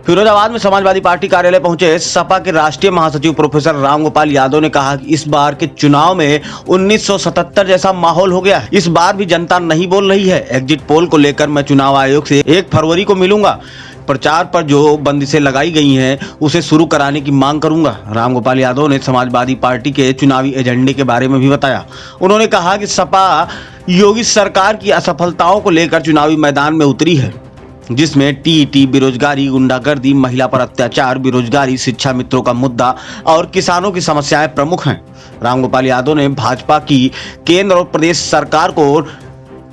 फिरोजाबाद में समाजवादी पार्टी कार्यालय पहुंचे सपा के राष्ट्रीय महासचिव प्रोफेसर रामगोपाल यादव ने कहा कि इस बार के चुनाव में 1977 जैसा माहौल हो गया। इस बार भी जनता नहीं बोल रही है। एग्जिट पोल को लेकर मैं चुनाव आयोग से 1 फरवरी को मिलूंगा। प्रचार पर जो बंदिशें लगाई गई हैं उसे शुरू कराने की मांग करूंगा। रामगोपाल यादव ने समाजवादी पार्टी के चुनावी एजेंडे के बारे में भी बताया। उन्होंने कहा कि सपा योगी सरकार की असफलताओं को लेकर चुनावी मैदान में उतरी है, जिसमें टीईटी, बेरोजगारी, गुंडागर्दी, महिला पर अत्याचार, बेरोजगारी, शिक्षा मित्रों का मुद्दा और किसानों की समस्याएं प्रमुख हैं। रामगोपाल यादव ने भाजपा की केंद्र और प्रदेश सरकार को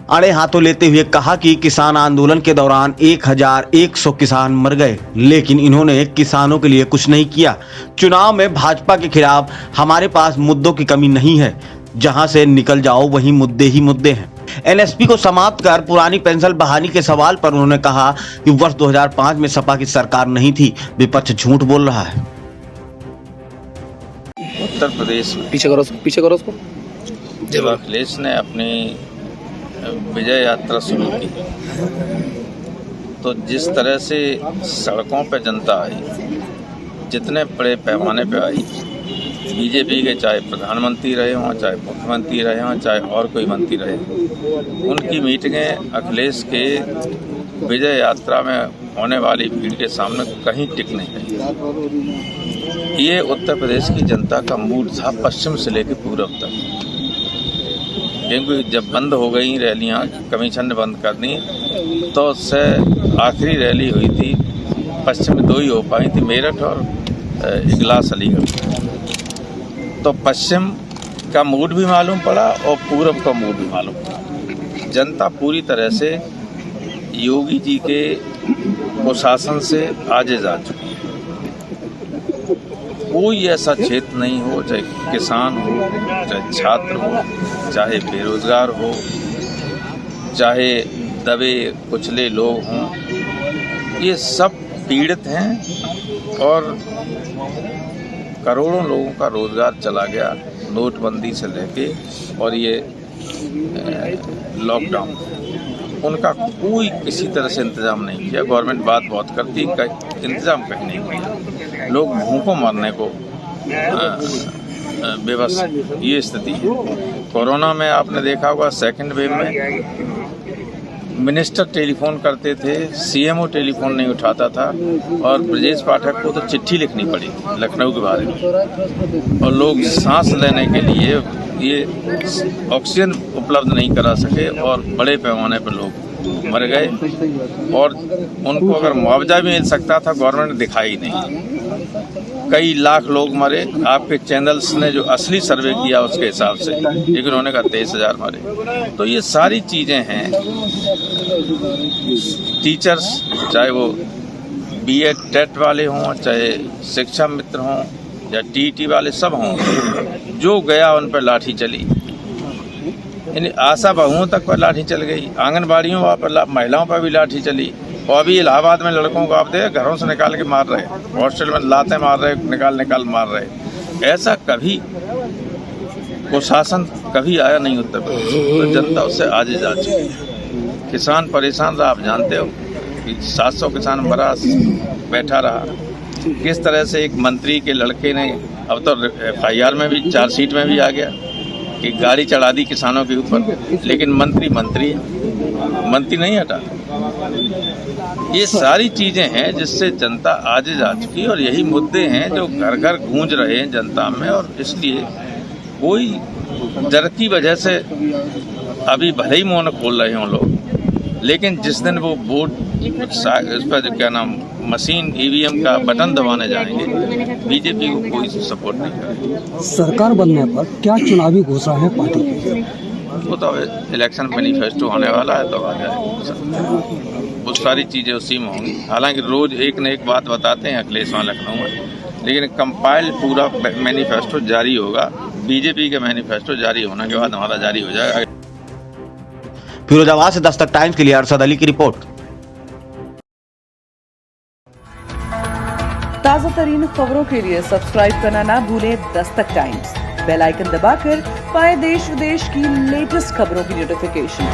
अड़े हाथों लेते हुए कहा कि किसान आंदोलन के दौरान 1100 किसान मर गए, लेकिन इन्होंने किसानों के लिए कुछ नहीं किया। चुनाव में भाजपा के खिलाफ हमारे पास मुद्दों की कमी नहीं है, जहां से निकल जाओ वहीं मुद्दे ही मुद्दे हैं। एनएसपी को समाप्त कर पुरानी पेंशन बहाली के सवाल पर उन्होंने कहा कि वर्ष 2005 में सपा की सरकार नहीं थी, विपक्ष झूठ बोल रहा है। उत्तर प्रदेश में पीछे करो उसको। जब अखिलेश ने अपनी विजय यात्रा शुरू की तो जिस तरह से सड़कों पर जनता आई, जितने बड़े पैमाने पे आई, बीजेपी के चाहे प्रधानमंत्री रहे हों, चाहे मुख्यमंत्री रहे हों, चाहे और कोई मंत्री रहे, उनकी मीटिंगें अखिलेश के विजय यात्रा में होने वाली भीड़ के सामने कहीं टिक नहीं रही। ये उत्तर प्रदेश की जनता का मूड था, पश्चिम से लेकर पूर्व तक। क्योंकि जब बंद हो गई रैलियां, कमीशन ने बंद कर दी, तो उससे आखिरी रैली हुई थी पश्चिम में 2 ही हो पाई थी, मेरठ और इगलास अलीगढ़। तो पश्चिम का मूड भी मालूम पड़ा और पूरब का मूड भी मालूम पड़ा। जनता पूरी तरह से योगी जी के कुशासन से आजिज आ चुकी है। कोई ऐसा क्षेत्र नहीं हो, चाहे किसान हो, चाहे छात्र हो, चाहे बेरोजगार हो, चाहे दबे कुचले लोग हों, ये सब पीड़ित हैं और करोड़ों लोगों का रोजगार चला गया नोटबंदी से लेके और ये लॉकडाउन। उनका कोई किसी तरह से इंतजाम नहीं किया। गवर्नमेंट बात बहुत करती, इंतजाम कहीं नहीं किया। लोग भूखों मरने को बेबस, ये स्थिति है। कोरोना में आपने देखा होगा, सेकंड वेव में मिनिस्टर टेलीफोन करते थे, सीएमओ टेलीफोन नहीं उठाता था और ब्रजेश पाठक को तो चिट्ठी लिखनी पड़ी लखनऊ के बारे में। और लोग सांस लेने के लिए ये ऑक्सीजन उपलब्ध नहीं करा सके और बड़े पैमाने पर लोग मर गए। और उनको अगर मुआवजा भी मिल सकता था, गवर्नमेंट ने दिखाई नहीं। कई लाख लोग मरे। आपके चैनल्स ने जो असली सर्वे किया उसके हिसाब से, लेकिन उन्होंने कहा 23,000 मरे। तो ये सारी चीज़ें हैं। टीचर्स, चाहे वो बीएड टेट वाले हों, चाहे शिक्षा मित्र हों या टीटी वाले, सब हों, जो गया उन पर लाठी चली। यानी आशा बहुओं तक पर लाठी चल गई, आंगनबाड़ियों पर, महिलाओं पर भी लाठी चली। और अभी इलाहाबाद में लड़कों को आप देख, घरों से निकाल के मार रहे, हॉस्टल में लाते मार रहे, निकाल मार रहे। ऐसा कभी कुशासन कभी आया नहीं उत्तर प्रदेश। तो जनता उससे आजिज आ चुकी है। किसान परेशान रहा, आप जानते हो कि 700 किसान मरा, बैठा रहा। किस तरह से एक मंत्री के लड़के ने, अब तो FIR में भी, चार्जशीट में भी आ गया कि गाड़ी चढ़ा दी किसानों के ऊपर, लेकिन मंत्री नहीं हटा। ये सारी चीज़ें हैं जिससे जनता आजिज आ चुकी है और यही मुद्दे हैं जो घर घर गूंज रहे हैं जनता में। और इसलिए कोई डर की वजह से अभी भले ही मुँह न खोल रहे हों लोग, लेकिन जिस दिन वो वोट उस पर जो क्या नाम मशीन EVM का बटन दबाने जाएंगे, बीजेपी को कोई सपोर्ट नहीं करेगा। सरकार बनने पर क्या चुनावी घोषणा है पार्टी की? वो तो इलेक्शन मैनिफेस्टो होने वाला है, तो आ जाएगा। वो सारी चीज़ें उसी में होंगी। हालांकि रोज़ एक न एक बात बताते हैं अखिलेश वहाँ लखनऊ में, लेकिन कंपाइल्ड पूरा मैनिफेस्टो जारी होगा। बीजेपी के मैनिफेस्टो जारी होने के बाद हमारा जारी हो जाएगा। फिरोजाबाद से दस्तक टाइम्स के लिए अरशद अली की रिपोर्ट। ताज़ा तरीन खबरों के लिए सब्सक्राइब करना ना भूलें दस्तक टाइम्स। बेल आइकन दबाकर पाएं देश विदेश की लेटेस्ट खबरों की नोटिफिकेशन।